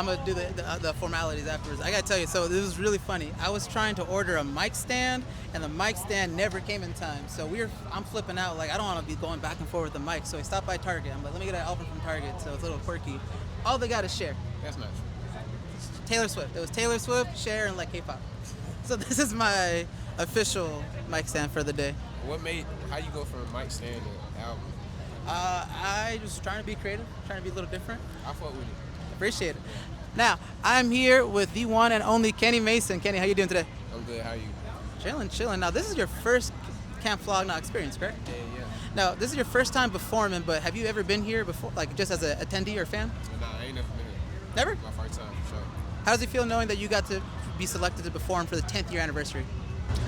I'm gonna do the formalities afterwards. I gotta tell you, so this was really funny. I was trying to order a mic stand, and the mic stand never came in time. So I'm flipping out. Like I don't want to be going back and forth with the mic. So I stopped by Target. I'm like, let me get an album from Target. So it's a little quirky. All they got is Cher. That's not true. Taylor Swift. It was Taylor Swift, Cher, and like K-pop. So this is my official mic stand for the day. How you go from a mic stand to album? I was trying to be creative, trying to be a little different. I fuck with it. Appreciate it. Now, I'm here with the one and only Kenny Mason. Kenny, how you doing today? I'm good. How you? Chilling. Now, this is your first Camp Flog Gnaw experience, correct? Yeah. Now, this is your first time performing, but have you ever been here before, like just as an attendee or fan? Nah, I ain't never been here. Never? My first time, for sure. How does it feel knowing that you got to be selected to perform for the 10th year anniversary?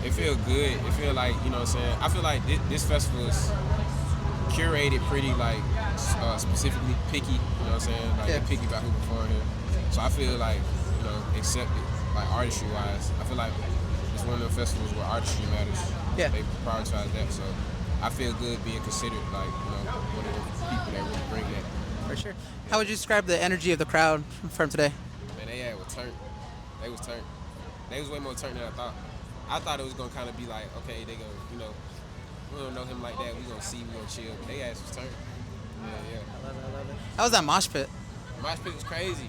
It feel good. It feel like, you know what I'm saying? I feel like this festival is curated pretty, like, specifically picky, you know what I'm saying? Like, they're picky about who perform here. So I feel like, you know, accepted, like, artistry-wise. I feel like it's one of the festivals where artistry matters. Yeah. They prioritize that, so I feel good being considered, like, you know, one of the people that really bring that. For sure. How would you describe the energy of the crowd from today? Man, they was turned. They was turned. They was way more turned than I thought. I thought it was gonna kind of be like, okay, they gonna, you know, we don't know him like that. We gonna see, we gonna chill. But they ass was turned. Yeah. I love it. How was that mosh pit? Mosh pit was crazy.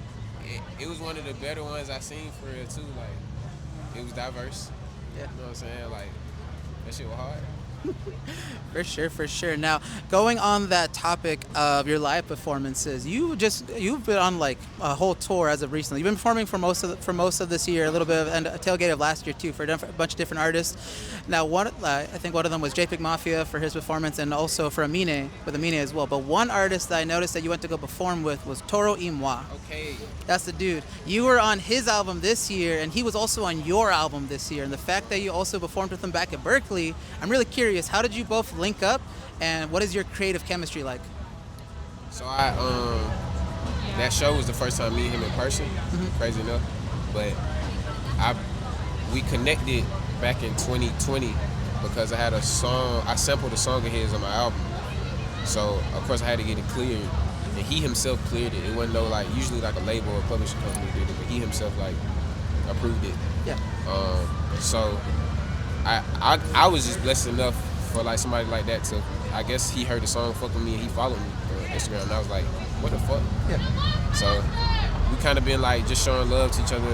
It was one of the better ones I seen for real too. Like, it was diverse. Yeah. You know what I'm saying? Like, that shit was hard. For sure. Now, going on that topic of your live performances, you've been on like a whole tour as of recently. You've been performing for most of this year, a little bit and a tailgate of last year too for a bunch of different artists. Now, I think one of them was JPEG Mafia for his performance, and also for Amine as well. But one artist that I noticed that you went to go perform with was Toro y Moi. Okay. That's the dude. You were on his album this year, and he was also on your album this year. And the fact that you also performed with him back at Berkeley, I'm really curious. How did you both link up, and what is your creative chemistry like? So that show was the first time meeting him in person. Crazy enough, but we connected back in 2020 because I had a song. I sampled a song of his on my album. So of course I had to get it cleared, and he himself cleared it. It wasn't no like usually like a label or publishing company did it, but he himself like approved it. Yeah. So I was just blessed enough for like somebody like that to, I guess he heard the song, fuck with me, and he followed me on Instagram, and I was like, what the fuck? Yeah. So we kind of been like just showing love to each other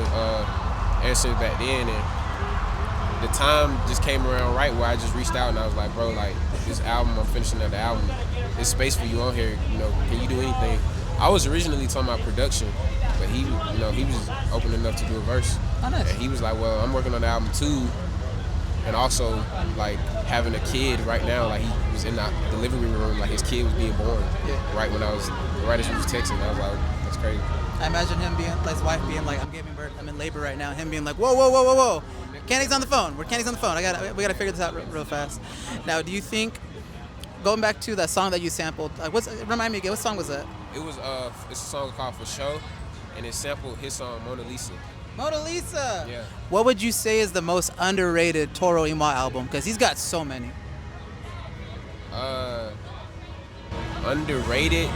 ever since back then, and the time just came around right where I just reached out and I was like, bro, like this album, I'm finishing up the album, there's space for you on here, you know, can you do anything? I was originally talking about production, but he was open enough to do a verse. Oh, nice. And he was like, well, I'm working on the album too, and also like having a kid right now, like he was in the living room, like his kid was being born. Yeah. Right as he was texting, I was like, that's crazy. I imagine him being, like his wife being like, I'm giving birth, I'm in labor right now. Him being like, whoa. Kenny's on the phone. We gotta figure this out real fast. Now, do you think, going back to that song that you sampled, remind me again, what song was that? It was it's a song called For Show, and it sampled his song Mona Lisa. Mona Lisa. Yeah. What would you say is the most underrated Toro y Moi album? Because he's got so many. Underrated.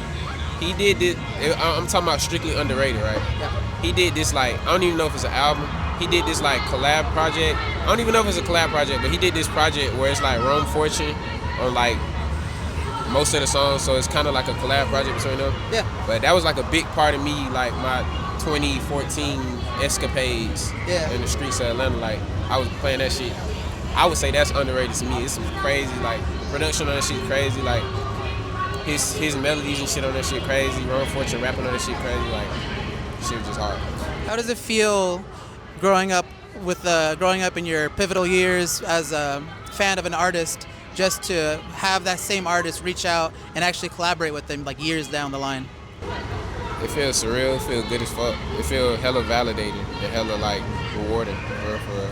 He did this. I'm talking about strictly underrated, right? Yeah. He did this like, I don't even know if it's an album. He did this like collab project. I don't even know if it's a collab project, but he did this project where it's like Rome Fortune on like most of the songs, so it's kind of like a collab project between them. Yeah. But that was like a big part of me, like my 2014 escapades in the streets of Atlanta. Like I was playing that shit. I would say that's underrated to me. It's some crazy, like production on that shit crazy, like his melodies and shit on that shit crazy. Rome Fortune rapping on that shit crazy, like shit was just hard. How does it feel growing up in your pivotal years as a fan of an artist, just to have that same artist reach out and actually collaborate with them like years down the line? It feels surreal, it feels good as fuck. It feels hella validating and hella like rewarding, for real.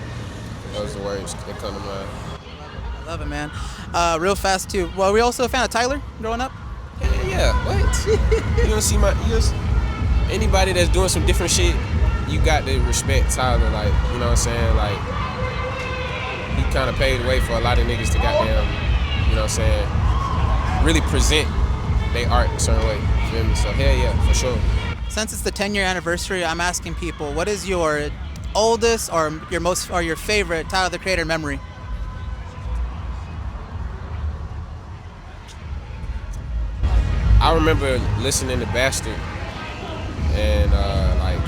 Those are the words that come to mind. I love it, man. Real fast too. Well, were you also a fan of Tyler growing up? Yeah, what? You don't see anybody that's doing some different shit, you got to respect Tyler, like, you know what I'm saying? Like, he kind of paved the way for a lot of niggas to goddamn, you know what I'm saying, really present their art a certain way, you feel me? So, hell yeah, for sure. since it's the 10-year anniversary, I'm asking people, what is your oldest or your favorite Tyler the Creator memory? I remember listening to Bastard and like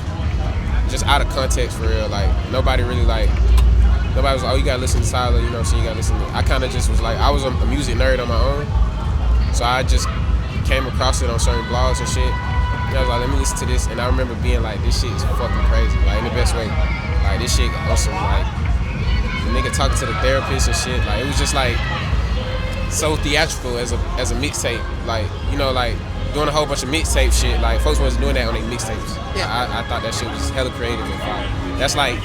just out of context for real. Like nobody was like, oh, you gotta listen to Tyler, you know what I'm saying? You gotta listen to. I kind of just was like, I was a music nerd on my own, so I just came across it on certain blogs and shit. And I was like, let me listen to this, and I remember being like, this shit is fucking crazy, like in the best way. Like this shit awesome. Like the nigga talking to the therapist and shit. Like it was just like so theatrical as a mixtape. Like you know, like doing a whole bunch of mixtape shit. Like folks wasn't doing that on their mixtapes. Yeah. I thought that shit was hella creative and fire. That's like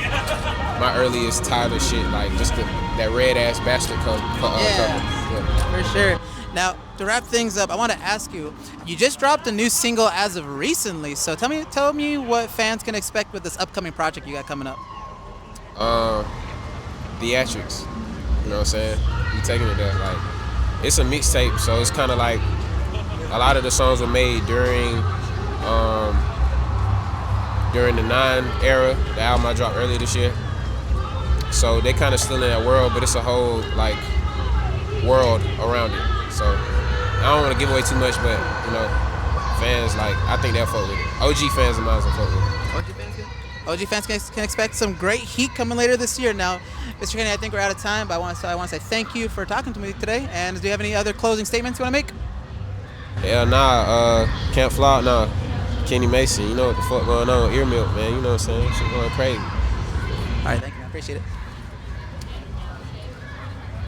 my earliest Tyler shit. Like just that red ass Bastard cover. Yeah. For sure. Now, to wrap things up, I want to ask you, you just dropped a new single as of recently, so tell me what fans can expect with this upcoming project you got coming up. Theatrics. You know what I'm saying? You taking it there. Like, it's a mixtape, so it's kind of like a lot of the songs were made during the 9 era, the album I dropped earlier this year. So they kind of still in that world, but it's a whole, like, world around it. So I don't want to give away too much, but you know, fans like I think they'll fuck with it. OG fans of mine will fuck with it. OG fans can expect some great heat coming later this year. Now, Mr. Kenny, I think we're out of time, but I want to say thank you for talking to me today. And do you have any other closing statements you want to make? Hell nah, Camp Flog Gnaw, Kenny Mason. You know what the fuck going on? EARMILK, man. You know what I'm saying? Shit going crazy. All right, thank you. I appreciate it.